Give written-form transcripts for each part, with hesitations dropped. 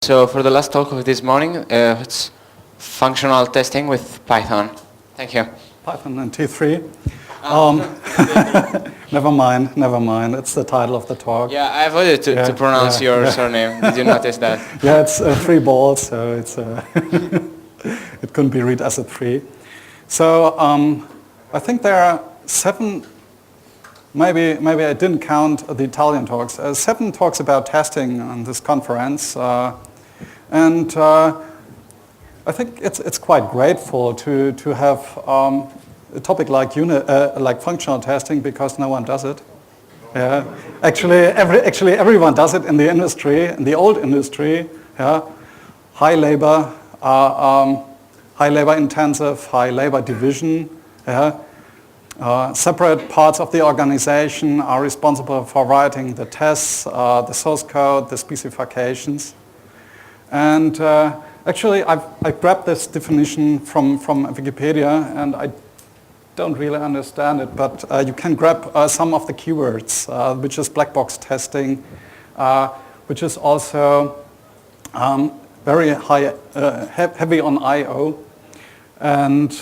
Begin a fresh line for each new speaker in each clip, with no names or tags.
So for the last talk of this morning, it's functional testing with Python. Thank you.
Python and T3. Never mind. It's the title of the talk.
Yeah, I avoided to pronounce your surname. Did you notice that?
Yeah, it's 3 balls, so it's it couldn't be read as a 3. So I think there are 7. Maybe I didn't count the Italian talks. 7 talks about testing on this conference, and I think it's quite grateful to have a topic like functional testing, because no one does it. Yeah, actually everyone does it in the industry, in the old industry. Yeah, high labor intensive, high labor division. Yeah. Separate parts of the organization are responsible for writing the tests, the source code, the specifications. And actually, I grabbed this definition from Wikipedia, and I don't really understand it, but you can grab some of the keywords, which is black box testing, which is also very heavy on I/O, and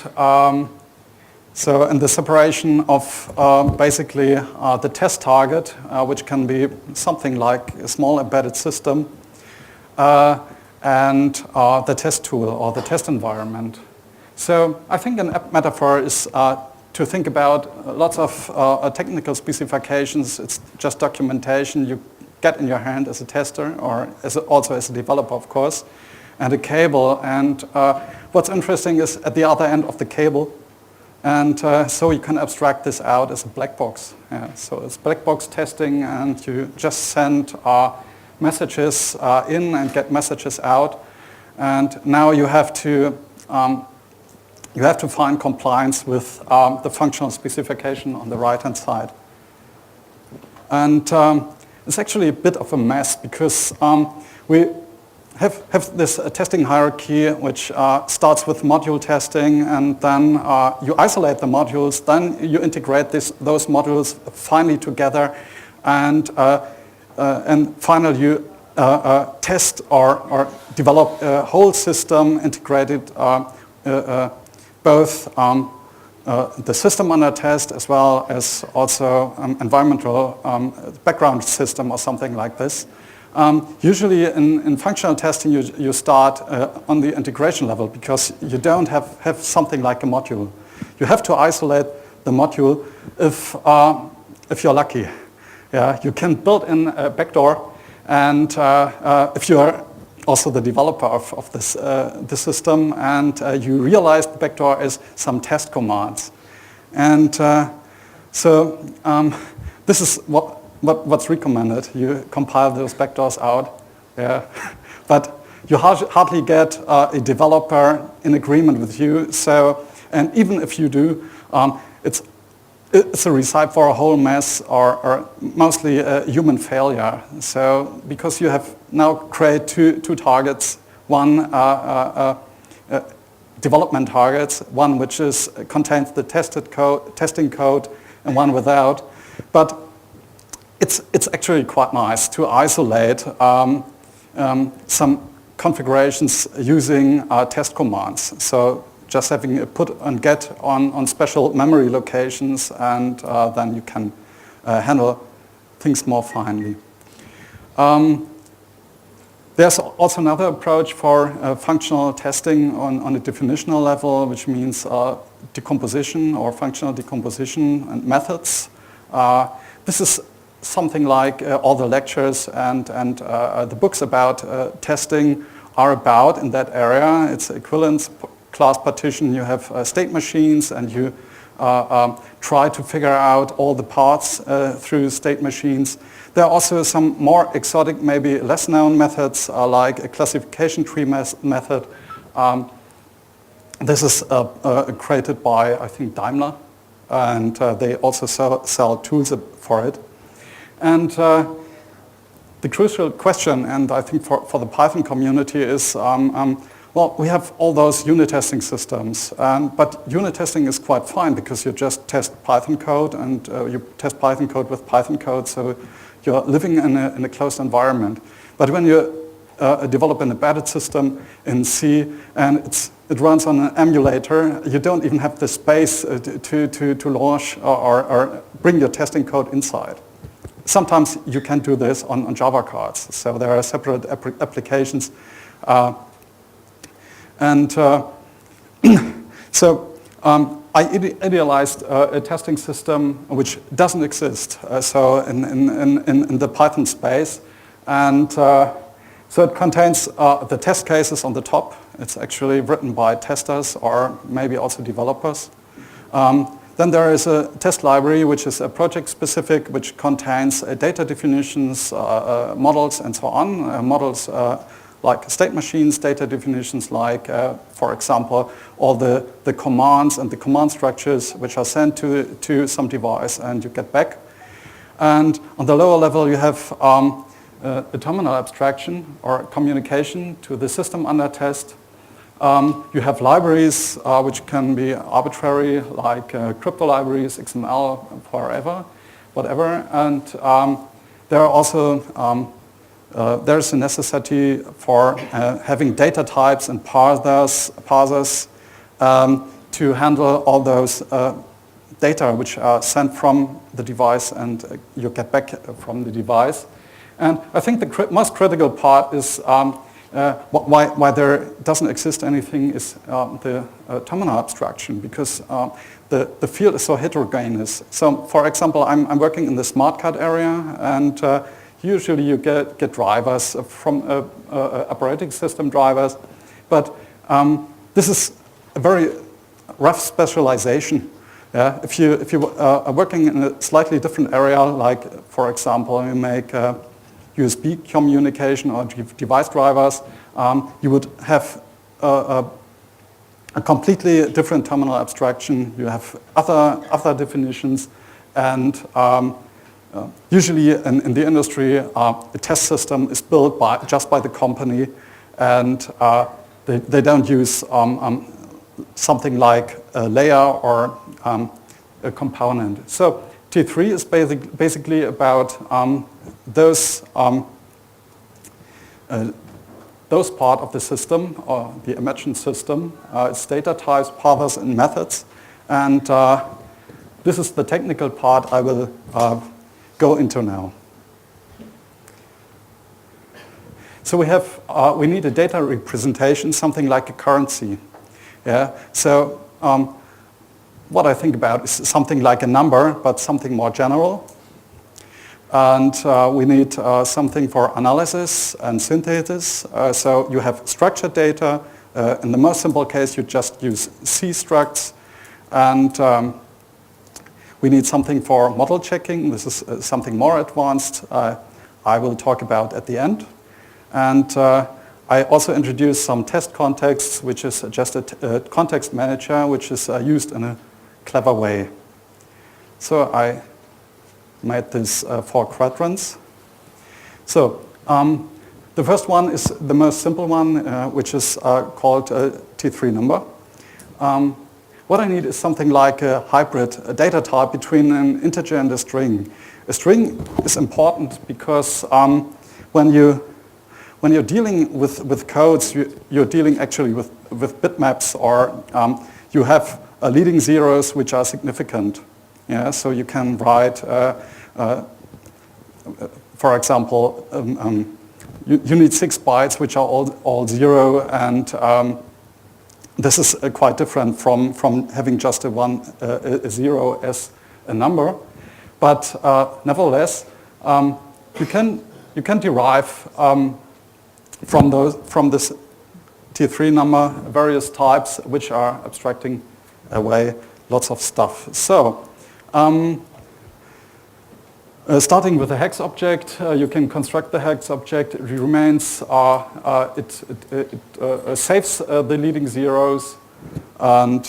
so in the separation of basically the test target, which can be something like a small embedded system, and the test tool or the test environment. So I think an apt metaphor is to think about lots of technical specifications. It's just documentation you get in your hand as a tester, or also as a developer, of course, and a cable. And what's interesting is at the other end of the cable. And so you can abstract this out as a black box. Yeah, so it's black box testing, and you just send messages in and get messages out. And now you have to find compliance with the functional specification on the right-hand side. And it's actually a bit of a mess, because we have this testing hierarchy, which starts with module testing, and then you isolate the modules, then you integrate those modules finally together, and finally you test or develop a whole system integrated, both the system under test as well as also environmental background system or something like this. Usually in functional testing you start on the integration level, because you don't have something like a module. You have to isolate the module if you're lucky. Yeah, you can build in a backdoor, and if you are also the developer of this system, and you realize the backdoor is some test commands. And so this is what's recommended. You compile those backdoors out, yeah. But you hardly get a developer in agreement with you. So, and even if you do, it's a recipe for a whole mess, or mostly a human failure. So, because you have now created two targets, one development targets, one which contains the testing code, and one without. But it's actually quite nice to isolate some configurations using test commands. So just having a put and get on special memory locations, and then you can handle things more finely. There's also another approach for functional testing on a definitional level, which means decomposition or functional decomposition and methods. This is something like all the lectures and the books about testing are about in that area. It's equivalence, class partition. You have state machines, and you try to figure out all the parts through state machines. There are also some more exotic, maybe less known methods, like a classification tree method. This is created by, I think, Daimler, and they also sell tools for it. And the crucial question, and I think for the Python community, is, well, we have all those unit testing systems, but unit testing is quite fine, because you just test Python code, and you test Python code with Python code, so you're living in a closed environment. But when you develop an embedded system in C, and it runs on an emulator. You don't even have the space to launch or bring your testing code inside. Sometimes you can do this on Java cards, so there are separate applications. I idealized a testing system which doesn't exist, in the Python space, and so it contains the test cases on the top. It's actually written by testers or maybe also developers. Then there is a test library which is project specific, which contains data definitions, models, and so on. Models like state machines, data definitions like, for example, all the commands and the command structures which are sent to some device and you get back. And on the lower level you have a terminal abstraction or communication to the system under test. You have libraries which can be arbitrary, like crypto libraries, XML, whatever. And there are also there's a necessity for having data types and parsers to handle all those data which are sent from the device and you get back from the device. And I think the most critical part is why there doesn't exist anything is the terminal abstraction, because the field is so heterogeneous. So, for example, I'm working in the smart card area, and usually you get drivers from operating system drivers, but this is a very rough specialization. Yeah? If you are working in a slightly different area, like for example you make USB communication or device drivers, you would have a completely different terminal abstraction. You have other definitions, and usually in the industry, the test system is built just by the company, and they don't use something like a layer or a component. So T3 is basically about those part of the system, or the imagined system. It's data types, paths, and methods. And this is the technical part I will go into now. So we need a data representation, something like a currency. Yeah. So what I think about is something like a number, but something more general. And we need something for analysis and synthesis. So you have structured data. In the most simple case, you just use C structs. And we need something for model checking. This is something more advanced I will talk about at the end. And I also introduced some test contexts, which is just a context manager, which is used in a clever way. So I made this 4 quadrants. So the first one is the most simple one, which is called T3 number. What I need is something like a hybrid data type between an integer and a string. A string is important because when you're dealing with codes, you're dealing actually with bitmaps, or you have leading zeros which are significant. Yeah, so you can write, for example, you need 6 bytes which are all 0, and this is quite different from having just a 0 as a number. But nevertheless, you can derive from this T3 number various types which are abstracting away lots of stuff. So starting with a hex object, you can construct the hex object. It remains, it saves the leading zeros, and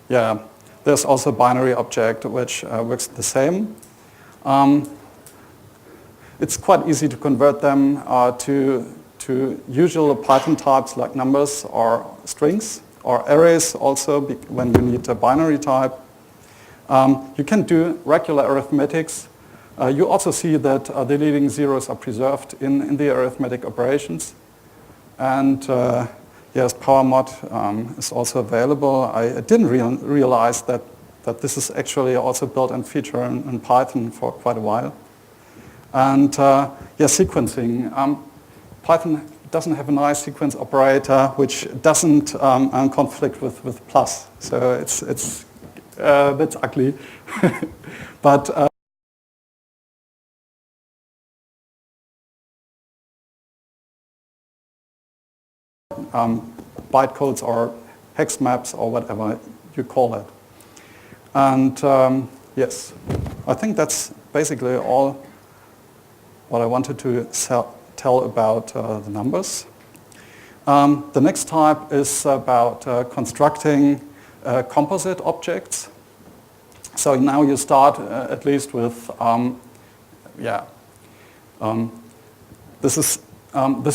yeah, there's also a binary object which works the same. It's quite easy to convert them to usual Python types like numbers or strings, or arrays also when you need a binary type. You can do regular arithmetics. You also see that the leading zeros are preserved in the arithmetic operations. And yes, PowerMod is also available. I didn't realize that this is actually also built-in feature in Python for quite a while. And yeah, sequencing. Python doesn't have a nice sequence operator which doesn't conflict with plus. So it's that's ugly. But bytecodes or hex maps or whatever you call it. And yes, I think that's basically all what I wanted to tell about the numbers. The next type is about constructing composite objects. So now you start at least with, this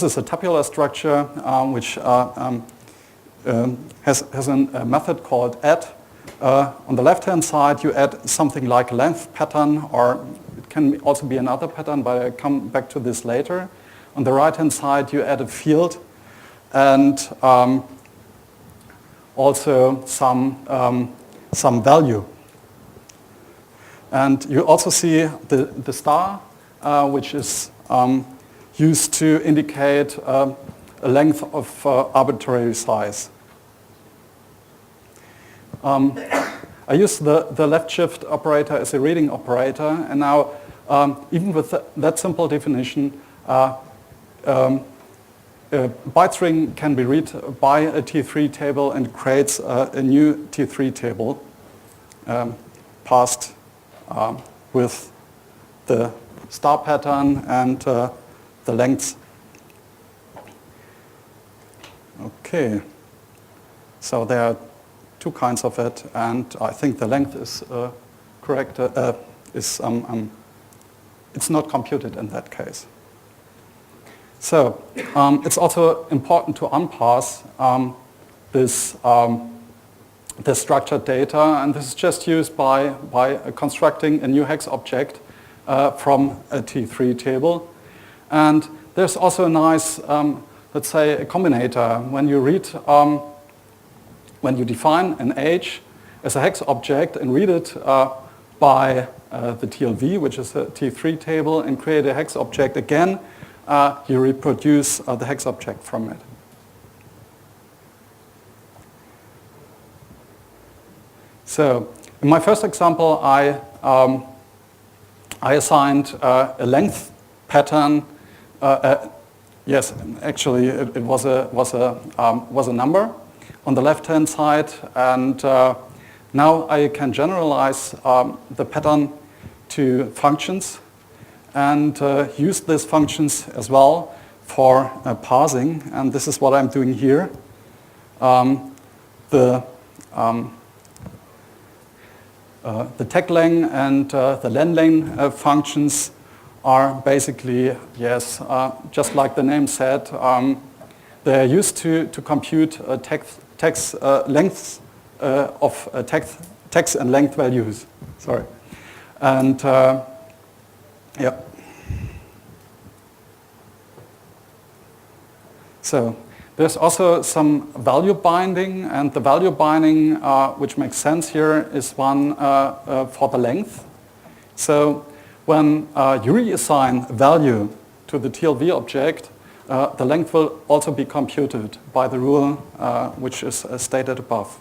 is a tabular structure which has a method called add. On the left-hand side, you add something like a length pattern, or it can also be another pattern, but I'll come back to this later. On the right-hand side, you add a field and also some value. And you also see the star, which is used to indicate a length of arbitrary size. I use the left shift operator as a reading operator, and now even with that simple definition, a byte string can be read by a T3 table and creates a new T3 table passed with the star pattern and the lengths. Okay, so there are two kinds of it, and I think the length is correct. It's not computed in that case. So it's also important to unparse this structured data, and this is just used by constructing a new hex object from a T3 table. And there's also a nice, let's say, a combinator. When you read, when you define an age as a hex object and read it by the TLV, which is a T3 table, and create a hex object again, you reproduce the hex object from it. So in my first example, I assigned a length pattern. Yes, actually, it was a number on the left-hand side, and now I can generalize the pattern to functions and use these functions as well for parsing, and this is what I'm doing here. The taglang and the lenlang functions are basically, yes, just like the name said, they're used to compute text lengths of text and length values. Sorry, and yeah. So there's also some value binding, and the value binding, which makes sense here, is one for the length. So when you reassign value to the TLV object, the length will also be computed by the rule which is stated above.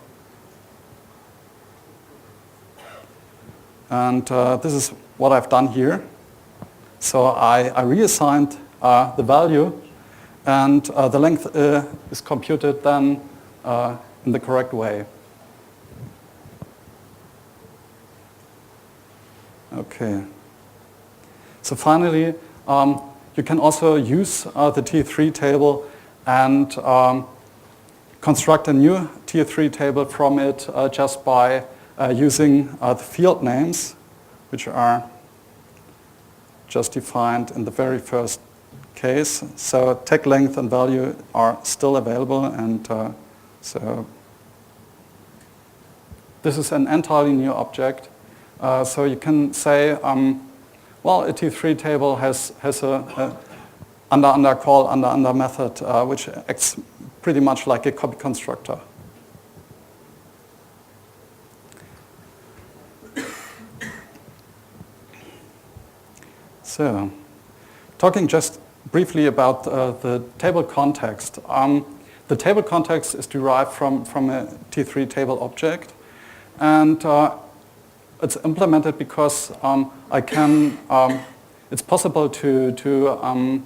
And this is what I've done here. So I reassigned the value, and the length is computed then in the correct way. Okay. So finally, you can also use the T3 table and construct a new T3 table from it just by using the field names, which are just defined in the very first case. So tag length and value are still available, and so this is an entirely new object. So you can say, well, Well, a T3 table has a under call, under method, which acts pretty much like a copy constructor. So, talking just briefly about the table context. The table context is derived from a T3 table object, and it's implemented because it's possible to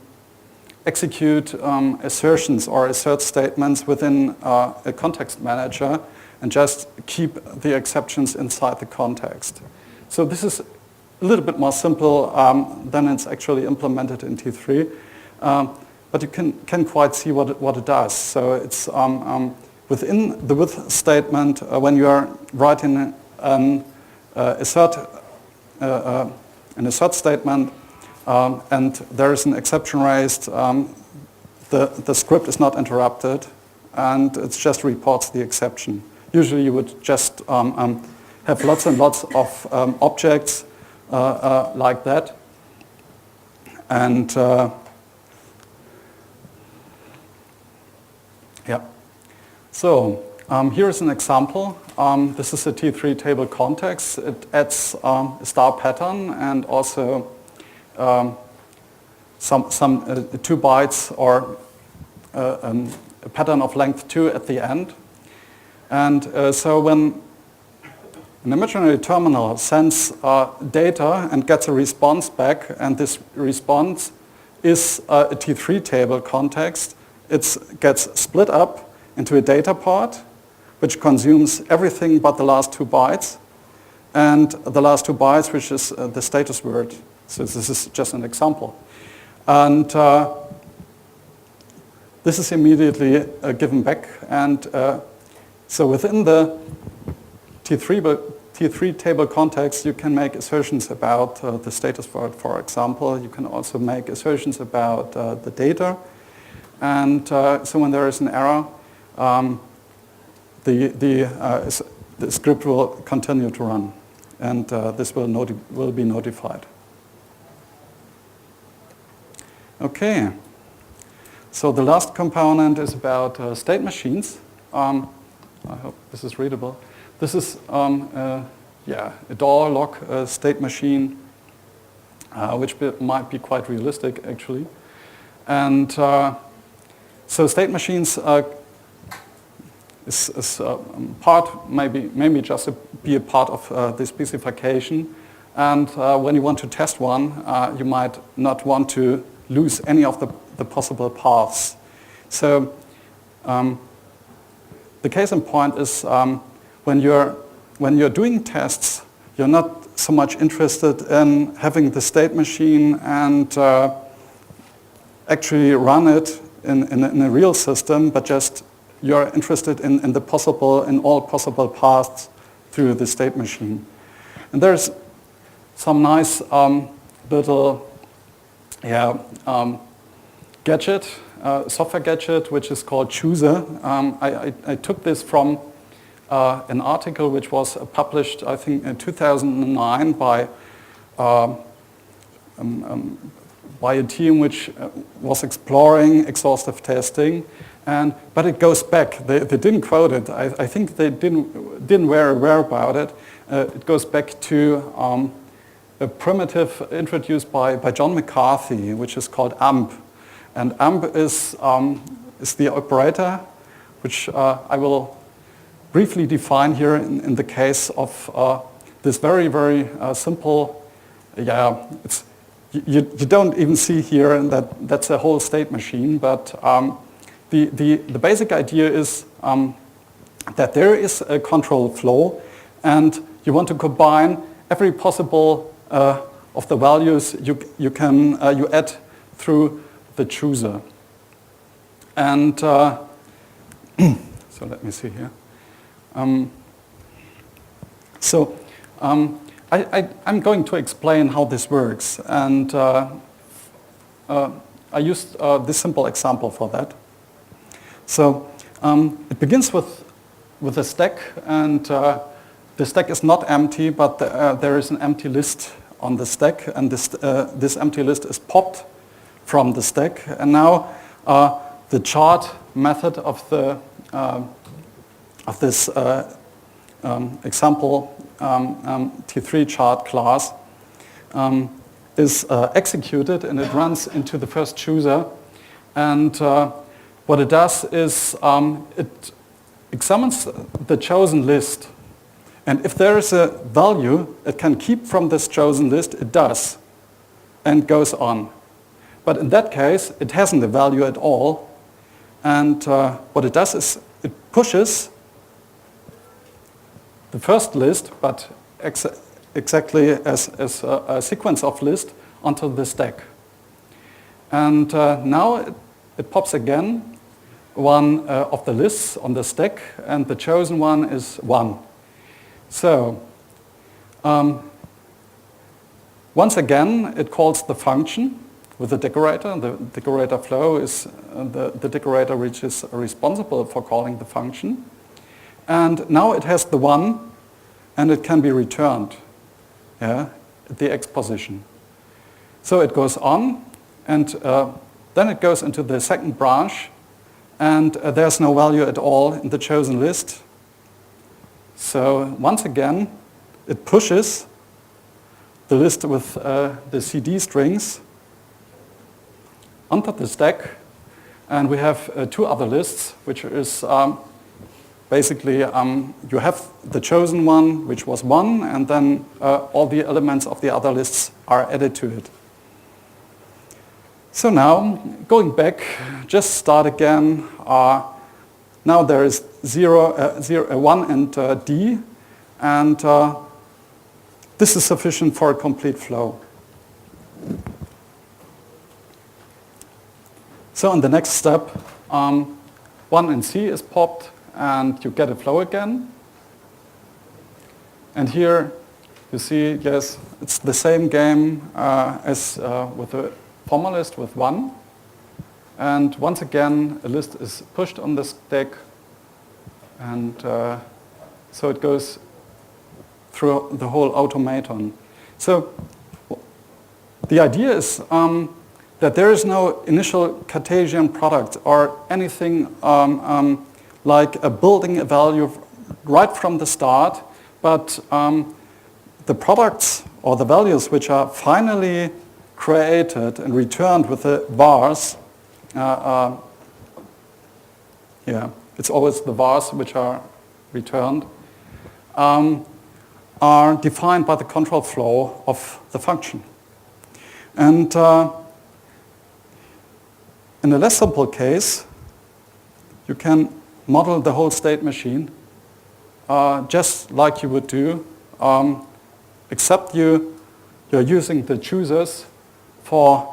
execute assertions or assert statements within a context manager and just keep the exceptions inside the context. So this is a little bit more simple than it's actually implemented in T3, but you can quite see what it does. So it's within the with statement when you are writing an assert statement and there is an exception raised, the script is not interrupted and it just reports the exception. Usually you would just have lots and lots of objects like that, and yeah. So here is an example. This is a T3 table context. It adds a star pattern and also some 2 bytes or a pattern of length 2 at the end. And so when an imaginary terminal sends data and gets a response back, and this response is a T3 table context, it gets split up into a data part, which consumes everything but the last 2 bytes, and the last 2 bytes, which is the status word. So this is just an example. And this is immediately given back, and so within the T3 table context, you can make assertions about the status word, for example. You can also make assertions about the data. And so when there is an error, the script will continue to run, and this will be notified. Okay. So the last component is about state machines. I hope this is readable. This is a door lock state machine, which might be quite realistic actually. And so state machines is part, maybe just be a part of the specification. And when you want to test one, you might not want to lose any of the possible paths. So the case in point is when you're doing tests, you're not so much interested in having the state machine and actually run it in a real system, but just you're interested in all possible paths through the state machine. And there's some nice little gadget, software gadget, which is called Chooser. I took this from an article which was published, I think, in 2009 by a team which was exploring exhaustive testing. But it goes back. They didn't quote it. I think they didn't very aware about it. It goes back to a primitive introduced by John McCarthy, which is called AMP. And AMP is the operator, which I will briefly define here in the case of this very, very simple, you don't even see here that's a whole state machine, but the basic idea is that there is a control flow, and you want to combine every possible of the values you add through the chooser. And so let me see here. I'm going to explain how this works, and I used this simple example for that. So it begins with a stack, and the stack is not empty, but there is an empty list on the stack, and this empty list is popped from the stack. And now the chart method of this example T3 chart class is executed, and it runs into the first chooser. And what it does is it examines the chosen list. And if there is a value it can keep from this chosen list, it does, and goes on. But in that case, it hasn't a value at all. And what it does is it pushes the first list, but exactly as a sequence of list, onto the stack. And now it pops again one of the lists on the stack, and the chosen one is 1. So once again, it calls the function with the decorator. The decorator flow is the decorator which is responsible for calling the function. And now it has the 1, and it can be returned at the X position. So it goes on, and then it goes into the second branch, and there's no value at all in the chosen list. So once again, it pushes the list with the CD strings onto the stack, and we have 2 other lists, which is basically you have the chosen one, which was 1, and then all the elements of the other lists are added to it. So now, going back, just start again. Now there is 1 and D, and this is sufficient for a complete flow. So in the next step, 1 and C is popped, and you get a flow again. And here you see, yes, it's the same game as with the former list with 1. And once again, a list is pushed on the stack, and so it goes through the whole automaton. So the idea is that there is no initial Cartesian product or anything like building a value right from the start, but the products or the values which are finally created and returned with the vars, it's always the vars which are returned, are defined by the control flow of the function. And in a less simple case, you can model the whole state machine just like you would do, except you're using the choosers for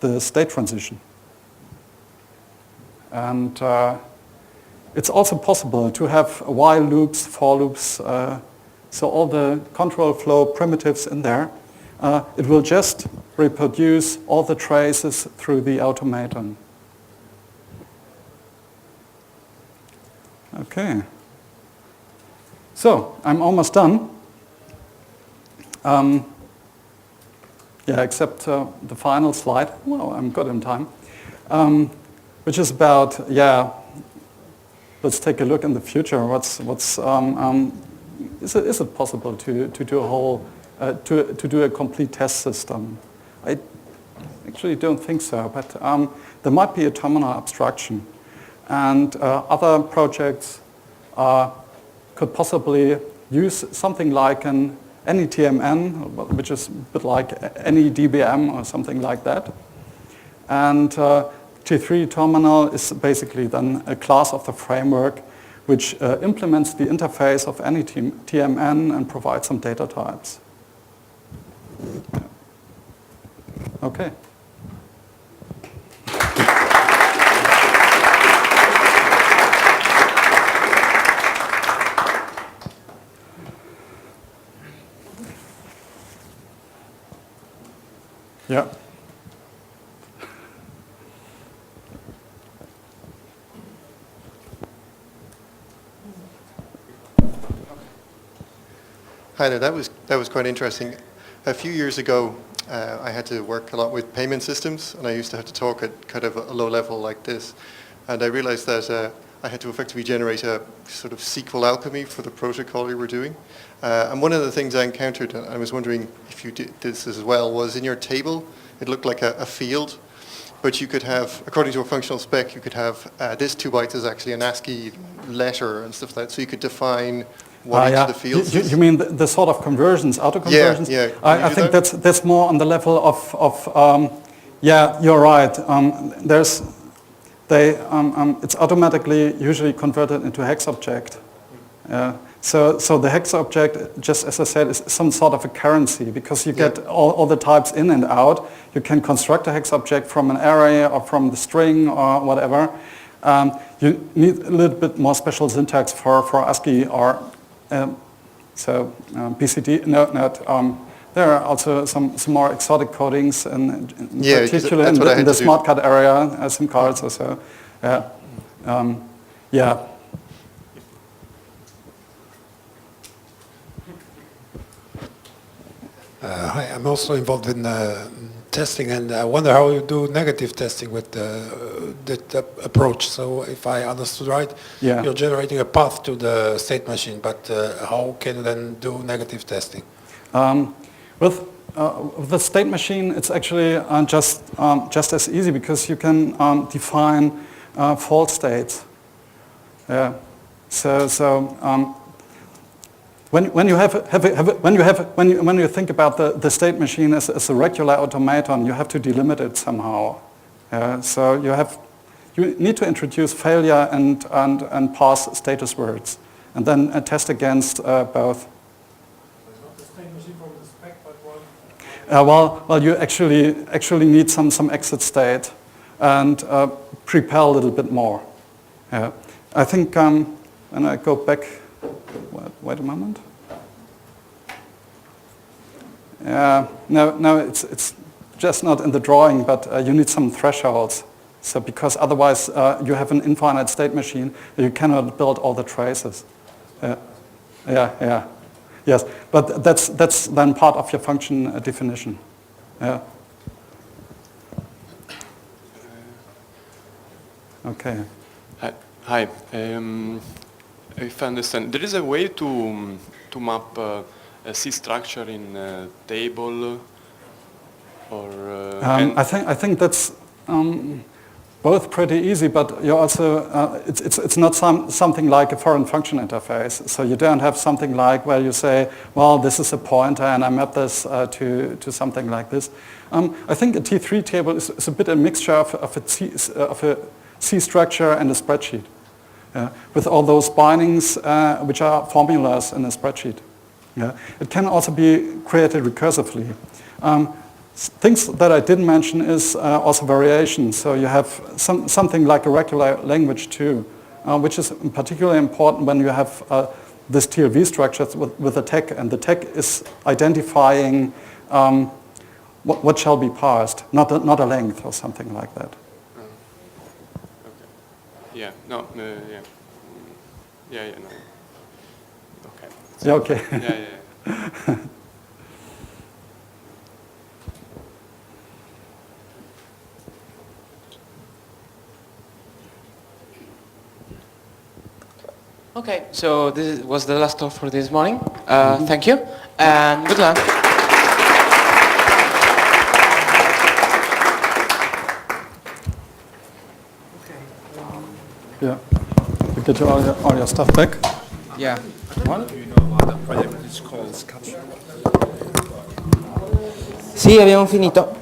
the state transition. And it's also possible to have while loops, for loops, so all the control flow primitives in there. It will just reproduce all the traces through the automaton. Okay. So I'm almost done. Except the final slide. Well, I'm good in time. Which is about, let's take a look in the future. Is it possible to do a whole, to do a complete test system? I actually don't think so, but there might be a terminal abstraction. And other projects could possibly use something like an AnyTMN, which is a bit like any DBM or something like that. And T3 terminal is basically then a class of the framework which implements the interface of any TMN and provides some data types. Okay. Yeah.
Hi there, that was quite interesting. A few years ago, I had to work a lot with payment systems, and I used to have to talk at kind of a low level like this. And I realized that I had to effectively generate a sort of SQL alchemy for the protocol we were doing. And one of the things I encountered, and I was wondering if you did this as well, was in your table, it looked like a field, but you could have, according to a functional spec, you could have this 2 bytes is actually an ASCII letter and stuff like that, so you could define what each of the fields is.
You mean the sort of conversions, auto-conversions?
Yeah.
I think that's more on the level of yeah, you're right. It's automatically usually converted into a hex object. So the hex object, just as I said, is some sort of a currency because you get all the types in and out. You can construct a hex object from an array or from the string or whatever. You need a little bit more special syntax for ASCII or BCD. There are also some more exotic codings, in particular in the smart card area, SIM cards or so. Yeah.
Hi, I'm also involved in testing, and I wonder how you do negative testing with that approach. So if I understood right, you're generating a path to the state machine, but how can you then do negative testing?
With the state machine, it's actually just as easy because you can define fault states. When you think about the state machine as a regular automaton, you have to delimit it somehow. So you need to introduce failure and pass status words, and then test against both. Well, you actually need some exit state and prepare a little bit more. I think when I go back, wait a moment. No, it's just not in the drawing, but you need some thresholds. So because otherwise you have an infinite state machine, you cannot build all the traces. Yes, but that's then part of your function definition. Yeah. Okay.
Hi. If I understand, there is a way to map a C structure in a table, or
I think that's both pretty easy, but you also it's not something like a foreign function interface. So you don't have something like where you say, well, this is a pointer and I map this to something like this. I think a T3 table is a bit a mixture of a C structure and a spreadsheet, with all those bindings which are formulas in a spreadsheet. It can also be created recursively. Things that I didn't mention is also variation. So you have something like a regular language too, which is particularly important when you have this TLV structures with a tag, and the tag is identifying what shall be parsed, not a length or something like that.
Okay. Yeah. No. Yeah. Yeah. No. Okay.
Yeah. Okay.
Yeah.
Okay, so this was the last talk for this morning. Thank you, and good luck.
Yeah. You get all your stuff back?
Yeah.
Do you know what the project is called?
Sì, abbiamo finito.